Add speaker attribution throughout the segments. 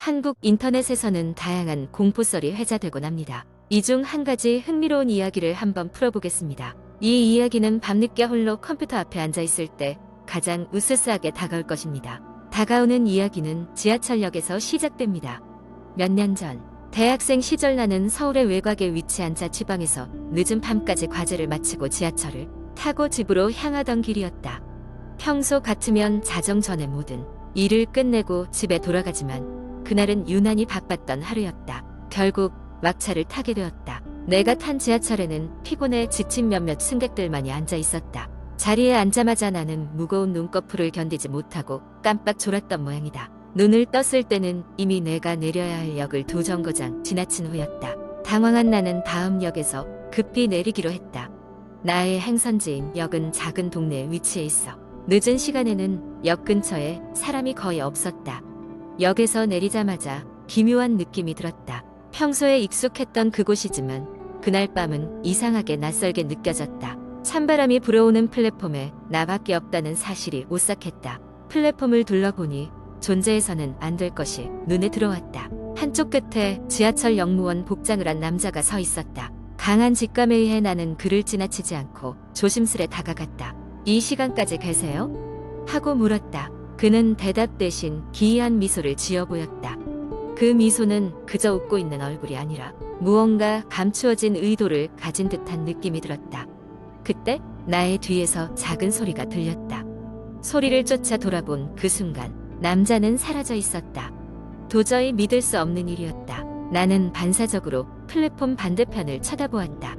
Speaker 1: 한국 인터넷에서는 다양한 공포썰이 회자되곤 합니다. 이 중 한 가지 흥미로운 이야기를 한번 풀어보겠습니다. 이 이야기는 밤늦게 홀로 컴퓨터 앞에 앉아 있을 때 가장 으스스하게 다가올 것입니다. 다가오는 이야기는 지하철역에서 시작됩니다. 몇 년 전, 대학생 시절 나는 서울의 외곽에 위치한 자취방에서 늦은 밤까지 과제를 마치고 지하철을 타고 집으로 향하던 길이었다. 평소 같으면 자정 전에 모든 일을 끝내고 집에 돌아가지만 그날은 유난히 바빴던 하루였다. 결국 막차를 타게 되었다. 내가 탄 지하철에는 피곤해 지친 몇몇 승객들만이 앉아 있었다. 자리에 앉자마자 나는 무거운 눈꺼풀을 견디지 못하고 깜빡 졸았던 모양이다. 눈을 떴을 때는 이미 내가 내려야 할 역을 2정거장 지나친 후였다. 당황한 나는 다음 역에서 급히 내리기로 했다. 나의 행선지인 역은 작은 동네에 위치해 있어 늦은 시간에는 역 근처에 사람이 거의 없었다. 역에서 내리자마자 기묘한 느낌이 들었다. 평소에 익숙했던 그곳이지만 그날 밤은 이상하게 낯설게 느껴졌다. 찬바람이 불어오는 플랫폼에 나밖에 없다는 사실이 오싹했다. 플랫폼을 둘러보니 존재해서는 안 될 것이 눈에 들어왔다. 한쪽 끝에 지하철 역무원 복장을 한 남자가 서 있었다. 강한 직감에 의해 나는 그를 지나치지 않고 조심스레 다가갔다. 이 시간까지 계세요? 하고 물었다. 그는 대답 대신 기이한 미소를 지어 보였다. 그 미소는 그저 웃고 있는 얼굴이 아니라 무언가 감추어진 의도를 가진 듯한 느낌이 들었다. 그때 나의 뒤에서 작은 소리가 들렸다. 소리를 쫓아 돌아본 그 순간 남자는 사라져 있었다. 도저히 믿을 수 없는 일이었다. 나는 반사적으로 플랫폼 반대편을 쳐다보았다.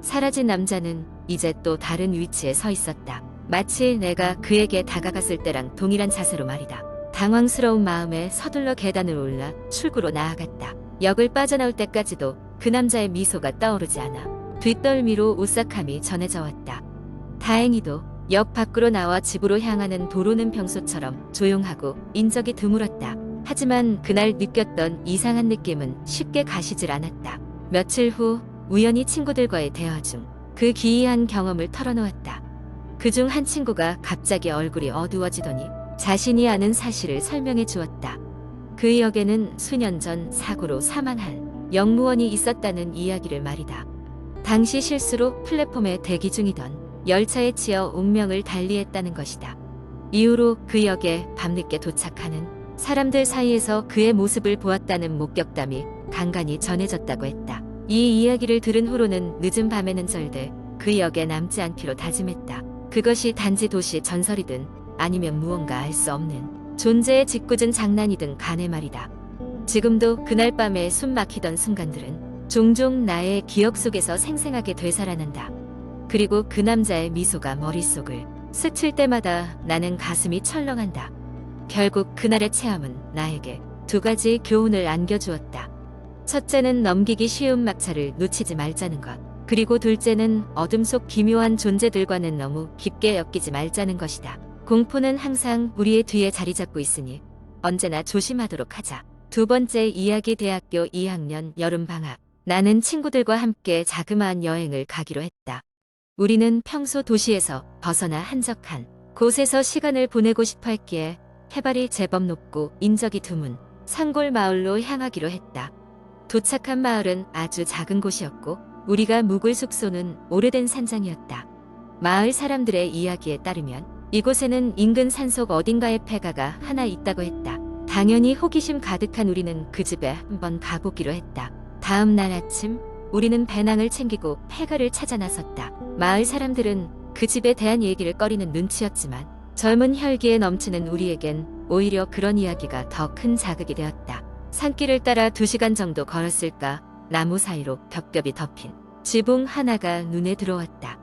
Speaker 1: 사라진 남자는 이제 또 다른 위치에 서 있었다. 마치 내가 그에게 다가갔을 때랑 동일한 자세로 말이다. 당황스러운 마음에 서둘러 계단을 올라 출구로 나아갔다. 역을 빠져나올 때까지도 그 남자의 미소가 떠오르지 않아 뒷덜미로 오싹함이 전해져 왔다. 다행히도 역 밖으로 나와 집으로 향하는 도로는 평소처럼 조용하고 인적이 드물었다. 하지만 그날 느꼈던 이상한 느낌은 쉽게 가시질 않았다. 며칠 후 우연히 친구들과의 대화 중 그 기이한 경험을 털어놓았다. 그중 한 친구가 갑자기 얼굴이 어두워지더니 자신이 아는 사실을 설명해 주었다. 그 역에는 수년 전 사고로 사망한 역무원이 있었다는 이야기를 말이다. 당시 실수로 플랫폼에 대기 중이던 열차에 치여 운명을 달리했다는 것이다. 이후로 그 역에 밤늦게 도착하는 사람들 사이에서 그의 모습을 보았다는 목격담이 간간히 전해졌다고 했다. 이 이야기를 들은 후로는 늦은 밤에는 절대 그 역에 남지 않기로 다짐했다. 그것이 단지 도시 전설이든 아니면 무언가 알 수 없는 존재의 짓궂은 장난이든 간에 말이다. 지금도 그날 밤에 숨 막히던 순간들은 종종 나의 기억 속에서 생생하게 되살아난다. 그리고 그 남자의 미소가 머릿속을 스칠 때마다 나는 가슴이 철렁한다. 결국 그날의 체험은 나에게 2가지 교훈을 안겨주었다. 첫째는 넘기기 쉬운 막차를 놓치지 말자는 것. 그리고 둘째는 어둠 속 기묘한 존재들과는 너무 깊게 엮이지 말자는 것이다. 공포는 항상 우리의 뒤에 자리 잡고 있으니 언제나 조심하도록 하자. 2번째 이야기. 대학교 2학년 여름방학. 나는 친구들과 함께 자그마한 여행을 가기로 했다. 우리는 평소 도시에서 벗어나 한적한 곳에서 시간을 보내고 싶어 했기에 해발이 제법 높고 인적이 드문 산골 마을로 향하기로 했다. 도착한 마을은 아주 작은 곳이었고 우리가 묵을 숙소는 오래된 산장이었다. 마을 사람들의 이야기에 따르면 이곳에는 인근 산속 어딘가에 폐가가 하나 있다고 했다. 당연히 호기심 가득한 우리는 그 집에 한번 가보기로 했다. 다음 날 아침 우리는 배낭을 챙기고 폐가를 찾아 나섰다. 마을 사람들은 그 집에 대한 얘기를 꺼리는 눈치였지만 젊은 혈기에 넘치는 우리에겐 오히려 그런 이야기가 더 큰 자극이 되었다. 산길을 따라 2시간 정도 걸었을까 나무 사이로 겹겹이 덮인 지붕 하나가 눈에 들어왔다.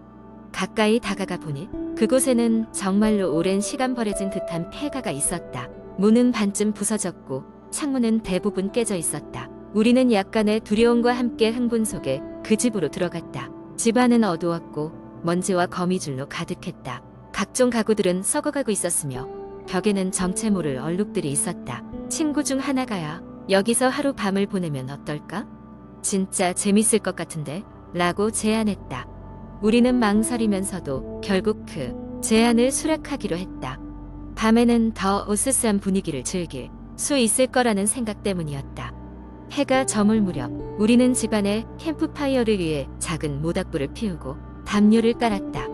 Speaker 1: 가까이 다가가 보니 그곳에는 정말로 오랜 시간 버려진 듯한 폐가가 있었다. 문은 반쯤 부서졌고 창문은 대부분 깨져 있었다. 우리는 약간의 두려움과 함께 흥분 속에 그 집으로 들어갔다. 집안은 어두웠고 먼지와 거미줄로 가득했다. 각종 가구들은 썩어가고 있었으며 벽에는 정체 모를 얼룩들이 있었다. 친구 중 하나가야 여기서 하루 밤을 보내면 어떨까? 진짜 재밌을 것 같은데? 라고 제안했다. 우리는 망설이면서도 결국 그 제안을 수락하기로 했다. 밤에는 더 으스스한 분위기를 즐길 수 있을 거라는 생각 때문이었다. 해가 저물 무렵 우리는 집안에 캠프파이어를 위해 작은 모닥불을 피우고 담요를 깔았다.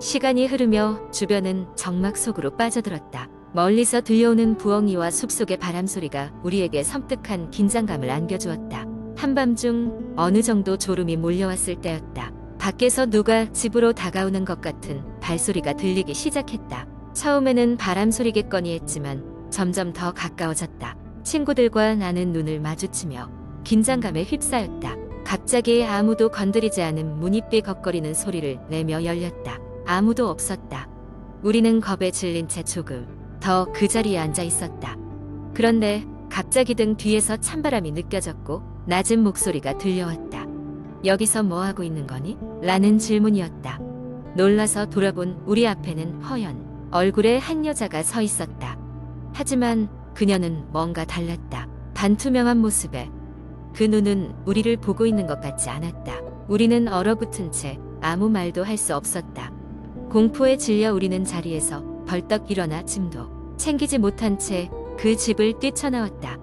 Speaker 1: 시간이 흐르며 주변은 정막 속으로 빠져들었다. 멀리서 들려오는 부엉이와 숲속의 바람소리가 우리에게 섬뜩한 긴장감을 안겨주었다. 한밤중 어느 정도 졸음이 몰려왔을 때였다. 밖에서 누가 집으로 다가오는 것 같은 발소리가 들리기 시작했다. 처음에는 바람소리겠거니 했지만 점점 더 가까워졌다. 친구들과 나는 눈을 마주치며 긴장감에 휩싸였다. 갑자기 아무도 건드리지 않은 문이 삐걱거리는 소리를 내며 열렸다. 아무도 없었다. 우리는 겁에 질린 채 조금 더 그 자리에 앉아 있었다. 그런데 갑자기 등 뒤에서 찬바람이 느껴졌고 낮은 목소리가 들려왔다. 여기서 뭐 하고 있는 거니? 라는 질문이었다. 놀라서 돌아본 우리 앞에는 허연 얼굴의 한 여자가 서 있었다. 하지만 그녀는 뭔가 달랐다. 반투명한 모습에 그 눈은 우리를 보고 있는 것 같지 않았다. 우리는 얼어붙은 채 아무 말도 할 수 없었다. 공포에 질려 우리는 자리에서 벌떡 일어나 짐도 챙기지 못한 채 그 집을 뛰쳐나왔다.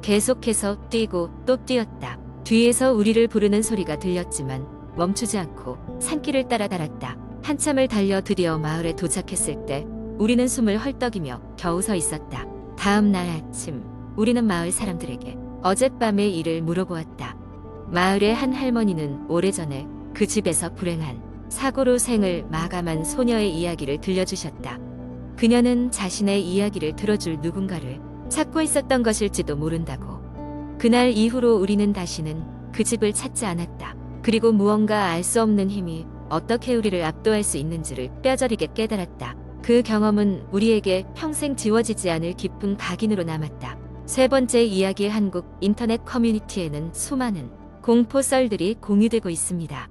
Speaker 1: 계속해서 뛰고 또 뛰었다. 뒤에서 우리를 부르는 소리가 들렸지만 멈추지 않고 산길을 따라 달았다. 한참을 달려 드디어 마을에 도착했을 때 우리는 숨을 헐떡이며 겨우 서 있었다. 다음 날 아침 우리는 마을 사람들에게 어젯밤의 일을 물어보았다. 마을의 한 할머니는 오래전에 그 집에서 불행한 사고로 생을 마감한 소녀의 이야기를 들려주셨다. 그녀는 자신의 이야기를 들어줄 누군가를 찾고 있었던 것일지도 모른다고. 그날 이후로 우리는 다시는 그 집을 찾지 않았다. 그리고 무언가 알 수 없는 힘이 어떻게 우리를 압도할 수 있는지를 뼈저리게 깨달았다. 그 경험은 우리에게 평생 지워지지 않을 깊은 각인으로 남았다. 세 번째 이야기. 한국 인터넷 커뮤니티에는 수많은 공포 썰들이 공유되고 있습니다.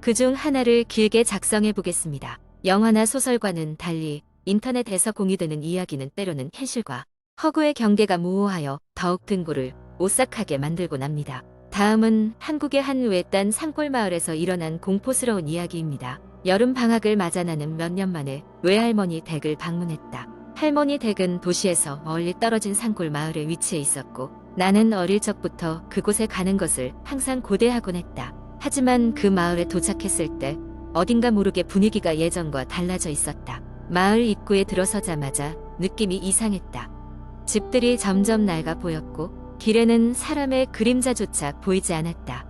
Speaker 1: 그중 하나를 길게 작성해 보겠습니다. 영화나 소설과는 달리 인터넷에서 공유되는 이야기는 때로는 현실과 허구의 경계가 모호하여 더욱 등골을 오싹하게 만들곤 합니다. 다음은 한국의 한 외딴 산골 마을에서 일어난 공포스러운 이야기입니다. 여름 방학을 맞아 나는 몇 년 만에 외할머니 댁을 방문했다. 할머니 댁은 도시에서 멀리 떨어진 산골 마을에 위치해 있었고 나는 어릴 적부터 그곳에 가는 것을 항상 고대하곤 했다. 하지만 그 마을에 도착했을 때 어딘가 모르게 분위기가 예전과 달라져 있었다. 마을 입구에 들어서자마자 느낌이 이상했다. 집들이 점점 낡아 보였고 길에는 사람의 그림자조차 보이지 않았다.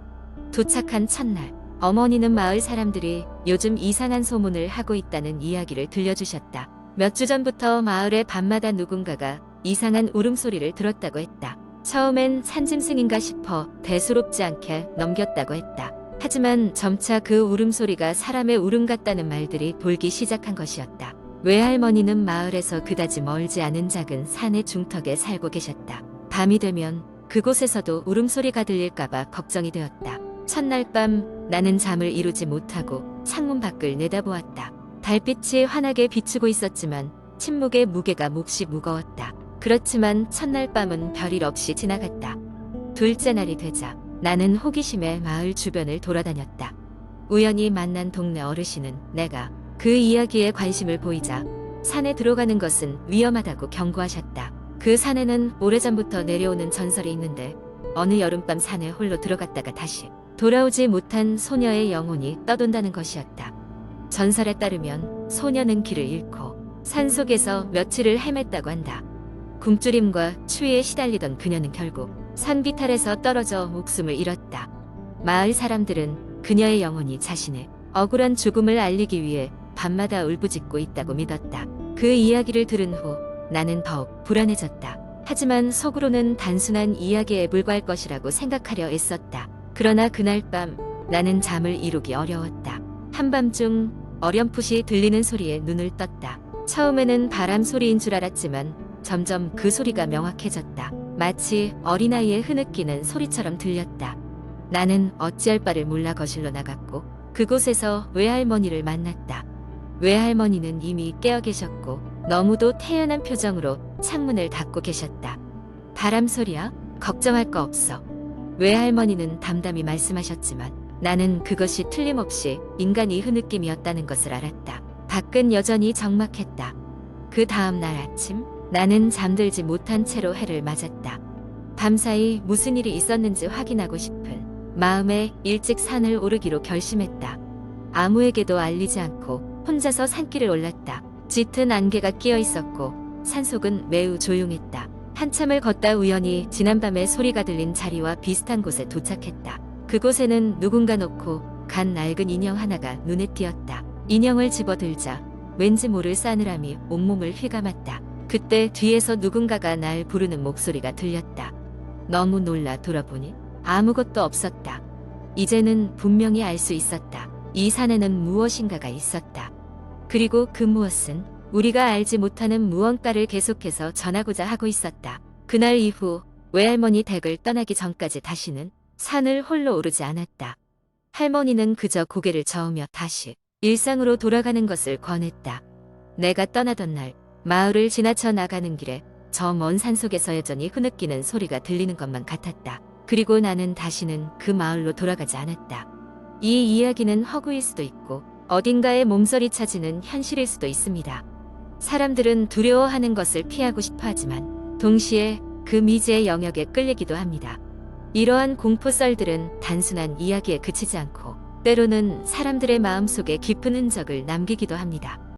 Speaker 1: 도착한 첫날 어머니는 마을 사람들이 요즘 이상한 소문을 하고 있다는 이야기를 들려주셨다. 몇 주 전부터 마을에 밤마다 누군가가 이상한 울음소리를 들었다고 했다. 처음엔 산짐승인가 싶어 대수롭지 않게 넘겼다고 했다. 하지만 점차 그 울음소리가 사람의 울음 같다는 말들이 돌기 시작한 것이었다. 외할머니는 마을에서 그다지 멀지 않은 작은 산의 중턱에 살고 계셨다. 밤이 되면 그곳에서도 울음소리가 들릴까봐 걱정이 되었다. 첫날 밤 나는 잠을 이루지 못하고 창문 밖을 내다보았다. 달빛이 환하게 비추고 있었지만 침묵의 무게가 몹시 무거웠다. 그렇지만 첫날 밤은 별일 없이 지나갔다. 둘째 날이 되자 나는 호기심에 마을 주변을 돌아다녔다. 우연히 만난 동네 어르신은 내가 그 이야기에 관심을 보이자 산에 들어가는 것은 위험하다고 경고하셨다. 그 산에는 오래전부터 내려오는 전설이 있는데 어느 여름밤 산에 홀로 들어갔다가 다시 돌아오지 못한 소녀의 영혼이 떠돈다는 것이었다. 전설에 따르면 소녀는 길을 잃고 산속에서 며칠을 헤맸다고 한다. 굶주림과 추위에 시달리던 그녀는 결국 산 비탈에서 떨어져 목숨을 잃었다. 마을 사람들은 그녀의 영혼이 자신의 억울한 죽음을 알리기 위해 밤마다 울부짖고 있다고 믿었다. 그 이야기를 들은 후 나는 더욱 불안해졌다. 하지만 속으로는 단순한 이야기에 불과할 것이라고 생각하려 애썼다. 그러나 그날 밤 나는 잠을 이루기 어려웠다. 한밤중 어렴풋이 들리는 소리에 눈을 떴다. 처음에는 바람 소리인 줄 알았지만 점점 그 소리가 명확해졌다. 마치 어린아이의 흐느끼는 소리처럼 들렸다. 나는 어찌할 바를 몰라 거실로 나갔고 그곳에서 외할머니를 만났다. 외할머니는 이미 깨어 계셨고 너무도 태연한 표정으로 창문을 닫고 계셨다. 바람 소리야? 걱정할 거 없어. 외할머니는 담담히 말씀하셨지만 나는 그것이 틀림없이 인간이 흐느낌이었다는 것을 알았다. 밖은 여전히 적막했다. 그 다음 날 아침 나는 잠들지 못한 채로 해를 맞았다. 밤사이 무슨 일이 있었는지 확인하고 싶은 마음에 일찍 산을 오르기로 결심했다. 아무에게도 알리지 않고 혼자서 산길을 올랐다. 짙은 안개가 끼어 있었고 산속은 매우 조용했다. 한참을 걷다 우연히 지난밤에 소리가 들린 자리와 비슷한 곳에 도착했다. 그곳에는 누군가 놓고 간 낡은 인형 하나가 눈에 띄었다. 인형을 집어들자 왠지 모를 싸늘함이 온몸을 휘감았다. 그때 뒤에서 누군가가 날 부르는 목소리가 들렸다. 너무 놀라 돌아보니 아무것도 없었다. 이제는 분명히 알 수 있었다. 이 산에는 무엇인가가 있었다. 그리고 그 무엇은 우리가 알지 못하는 무언가를 계속해서 전하고자 하고 있었다. 그날 이후 외할머니 댁을 떠나기 전까지 다시는 산을 홀로 오르지 않았다. 할머니는 그저 고개를 저으며 다시 일상으로 돌아가는 것을 권했다. 내가 떠나던 날 마을을 지나쳐 나가는 길에 저 먼 산속에서 여전히 흐느끼는 소리가 들리는 것만 같았다. 그리고 나는 다시는 그 마을로 돌아가지 않았다. 이 이야기는 허구일 수도 있고 어딘가에 몸서리 차지는 현실일 수도 있습니다. 사람들은 두려워하는 것을 피하고 싶어 하지만 동시에 그 미지의 영역에 끌리기도 합니다. 이러한 공포 썰들은 단순한 이야기에 그치지 않고 때로는 사람들의 마음속에 깊은 흔적을 남기기도 합니다.